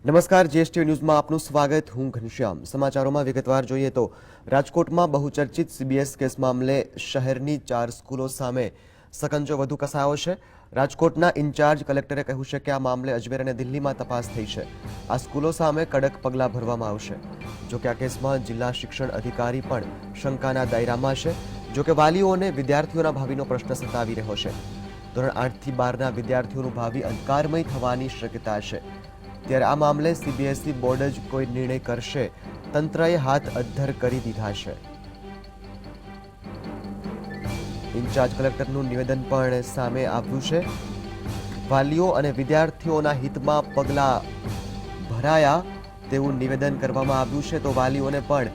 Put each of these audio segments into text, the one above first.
નમસ્કાર, જીએસટી ન્યૂઝમાં આપનું સ્વાગત. હું ઘનશ્યામ. સમાચારોમાં વિગતવાર જોઈએ તો રાજકોટમાં બહુચર્ચિત સીબીએસ કેસ મામલે શહેરની 4 સ્કૂલો સામે સકંજો વધુ કસાયો છે. રાજકોટના ઇન્ચાર્જ કલેક્ટરે કહ્યું છે કે આ મામલે અજમેર અને દિલ્હીમાં તપાસ થઈ છે. આ સ્કૂલો સામે કડક પગલાં ભરવામાં આવશે. જોકે આ કેસમાં જિલ્લા શિક્ષણ અધિકારી પણ શંકાના દાયરામાં છે. જોકે વાલીઓને વિદ્યાર્થીઓના ભાવિનો પ્રશ્ન સતાવી રહ્યો છે. ધોરણ 8 થી 12ના વિદ્યાર્થીઓનું ભાવિ અંધકારમય થવાની શક્યતા છે. ત્યારે આ મામલે સીબીએસઈ બોર્ડ જ કોઈ નિર્ણય કરશે. તંત્રએ હાથ અદ્ધર કરી દીધા છે. ઇન્ચાર્જ કલેક્ટરનું નિવેદન પણ સામે આવ્યું છે. વાલીઓ અને વિદ્યાર્થીઓના હિતમાં પગલાં ભરાયા તેવું નિવેદન કરવામાં આવ્યું છે. તો વાલીઓને પણ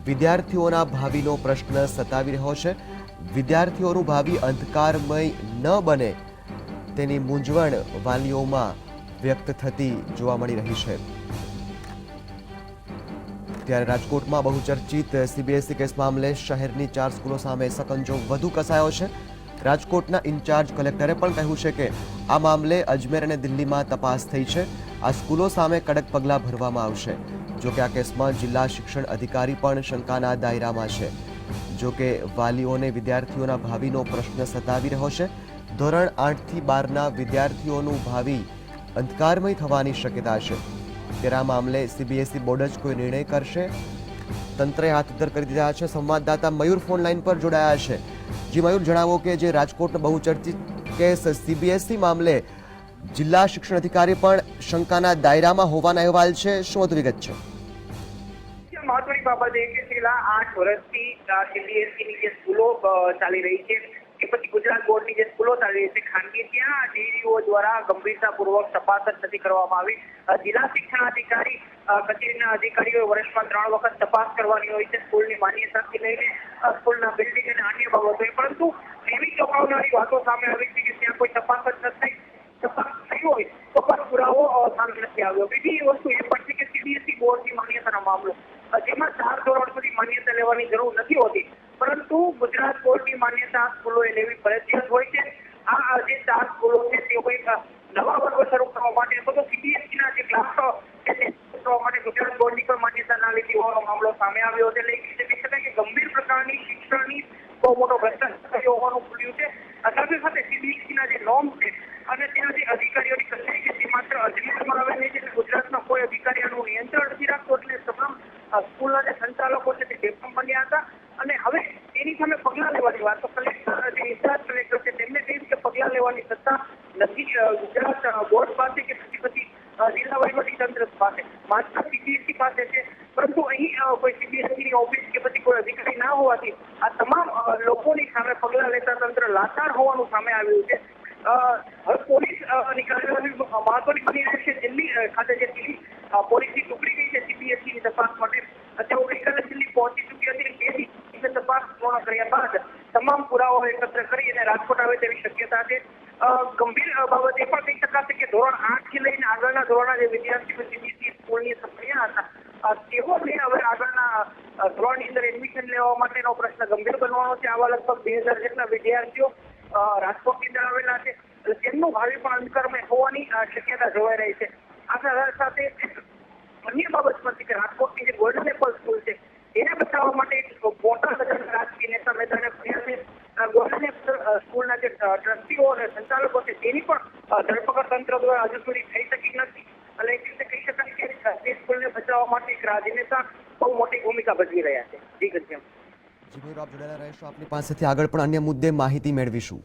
વિદ્યાર્થીઓના ભાવિનો પ્રશ્ન સતાવી રહ્યો છે. વિદ્યાર્થીઓનું ભાવિ અંધકારમય ન બને તેની મૂંઝવણ વાલીઓમાં વ્યક્ત થતી જોવા મળી રહી છે. ત્યારે રાજકોટમાં બહુચર્ચિત સીબીએસઈ કેસ મામલે શહેરની 4 સ્કૂલો સામે સકંજો વધુ કસાયો છે. રાજકોટના ઇન્ચાર્જ કલેક્ટરે પણ કહ્યું છે કે આ મામલે અજમેર અને દિલ્હીમાં તપાસ થઈ છે. આ સ્કૂલો સામે કડક પગલાં ભરવામાં આવશે. જોકે આ કેસમાં જિલ્લા શિક્ષણ અધિકારી પણ શંકાના દાયરામાં છે. જોકે વાલીઓને વિદ્યાર્થીઓના ભાવિનો પ્રશ્ન સતાવી રહ્યો છે. ધોરણ 8 થી 12ના વિદ્યાર્થીઓનું ભાવિ અંધકારમય થવાની શક્યતા છે. ત્યારે આ મામલે સીબીએસઈ બોર્ડ જ કોઈ નિર્ણય કરશે. તંત્રએ હાથ અદ્ધર કરી દીધા છે. સંવાદદાતા મયુર ફોન લાઈન પર જોડાયા છે. જી મયુર, જણાવો કે જે રાજકોટનો બહુચર્ચિત કેસ સીબીએસઈ મામલે જિલ્લા શિક્ષણ અધિકારી પણ શંકાના દાયરામાં હોવાના અહેવાલ છે. શું વધુ વિગત છે? મહત્વની બાબત એ કે છેલ્લા 8 વર્ષથી સીબીએસઈની જે સ્કૂલો ચાલી રહી છે કે પછી ગુજરાત બોર્ડની જે સ્કૂલો ચાલી રહી છે ખાનગી, ત્યાં ડીઈઓ દ્વારા ગંભીરતાપૂર્વક તપાસ જ નથી કરવામાં આવી. જિલ્લા શિક્ષણ અધિકારી કચેરીના અધિકારીઓ વર્ષમાં 3 વખત તપાસ કરવાની હોય છે સ્કૂલની માન્યતાથી લઈને સ્કૂલના બિલ્ડિંગ અને અન્ય બાબતોએ, પરંતુ એવી ચોંકાવનારી વાતો સામે આવી છે કે ત્યાં કોઈ તપાસ જ નથી. તપાસ થઈ હોય તો પણ પુરાવો સામે નથી આવ્યો. બીજી વસ્તુ એ પણ છે કે સીબીએસઈ બોર્ડની માન્યતાનો મામલો, જેમાં 4 ધોરણ સુધી માન્યતા લેવાની જરૂર નથી હોતી, પરંતુ ગુજરાત બોર્ડની માન્યતા સ્કૂલોએ લેવી ફરજિયાત હોય છે. આ જે 4 સ્કૂલો છે તે કોઈ નવા વર્ગો શરૂ કરવા માટે અથવા તો સીબીએસઈના જે ક્લાસ છે તે કરવા માટે ગુજરાત બોર્ડની કોઈ માન્યતા ના લીધી હોવાનો મામલો સામે આવ્યો છે. એટલે કહી શકાય કે ગંભીર પ્રકારની શિક્ષણની બહુ મોટો ભ્રષ્ટાચાર હોવાનું ખુલ્યું છે. સાથે સાથે સીબીએસઈના જે નોર્મ છે અને ત્યાં જે અધિકારીઓની કચેરી છે તે માત્ર અજમેરમાં આવેલી છે. ગુજરાતના કોઈ અધિકારી આનું નિયંત્રણ નથી રાખતો, એટલે તમામ સ્કૂલના જે સંચાલકો છે તે બેફામ બન્યા હતા. અને હવે એની સામે પગલાં લેવાની વાત તો કલેક્ટર, જે ઇન્ચાર્જ કલેક્ટર છે તેમને કહ્યું કે પગલાં લેવાની સત્તા નથી ગુજરાત બોર્ડ પાસે કે પછી જિલ્લા વહીવટી તંત્ર પાસે, માત્ર સીબીએસઈ પાસે છે. પરંતુ અહીં કોઈ સીબીએસઈની ઓફિસ કે પછી કોઈ અધિકારી ના હોવાથી આ તમામ લોકોની સામે પગલાં લેતા તંત્ર લાચાર હોવાનું સામે આવ્યું છે. હવે પોલીસની કાર્યવાહી મહત્વની બની રહી છે. દિલ્હી ખાતે જે દિલ્હી પોલીસની ટુકડી ગઈ છે સીબીએસઈની તપાસ માટે, તેઓ ગઈકાલે દિલ્હી પહોંચી ચૂકી હતી. 2 દિવસની તપાસ પૂર્ણ કર્યા બાદ તમામ પુરાવાઓ એકત્ર કરી અને રાજકોટ આવે તેવી શક્યતા છે. ગંભીર બાબત એ પણ કહી શકાશે કે ધોરણ 8 થી લઈને આગળના ધોરણના જે વિદ્યાર્થીઓ સીબીએસઈ સ્કૂલની સફળિયા હતા, તેઓને હવે આગળના ધોરણની અંદર એડમિશન લેવા માટેનો પ્રશ્ન ગંભીર બનવાનો છે. આવા લગભગ 2000 જેટલા વિદ્યાર્થીઓ રાજકોટની અંદર આવેલા છે. તેમનું ભાવિ પણ અંધકારમય હોવાની શક્યતા જોવાઈ રહી છે. આ સાથે અન્ય બાબત પણ છે કે રાજકોટની જે ગોલ્ડન એપલ સ્કૂલ છે એને બચાવવા માટે એક મોટા સદન રાજકીય નેતા મેદાને પડ્યા છે. ગોલ્ડન એપલ સ્કૂલના જે ટ્રસ્ટીઓ અને સંચાલકો છે તેની પણ ધરપકડ તંત્ર દ્વારા હજુ સુધી થઈ શકી નથી. એટલે એક રીતે કહી શકાય કે તે સ્કૂલને બચાવવા માટે એક રાજનેતા બહુ મોટી ભૂમિકા ભજવી રહ્યા છે. જી ઘનશ્યામ. જી મયુર, આપ જોડાયેલા રહેશો. આપની પાસેથી આગળ પણ અન્ય મુદ્દે માહિતી મેળવીશું.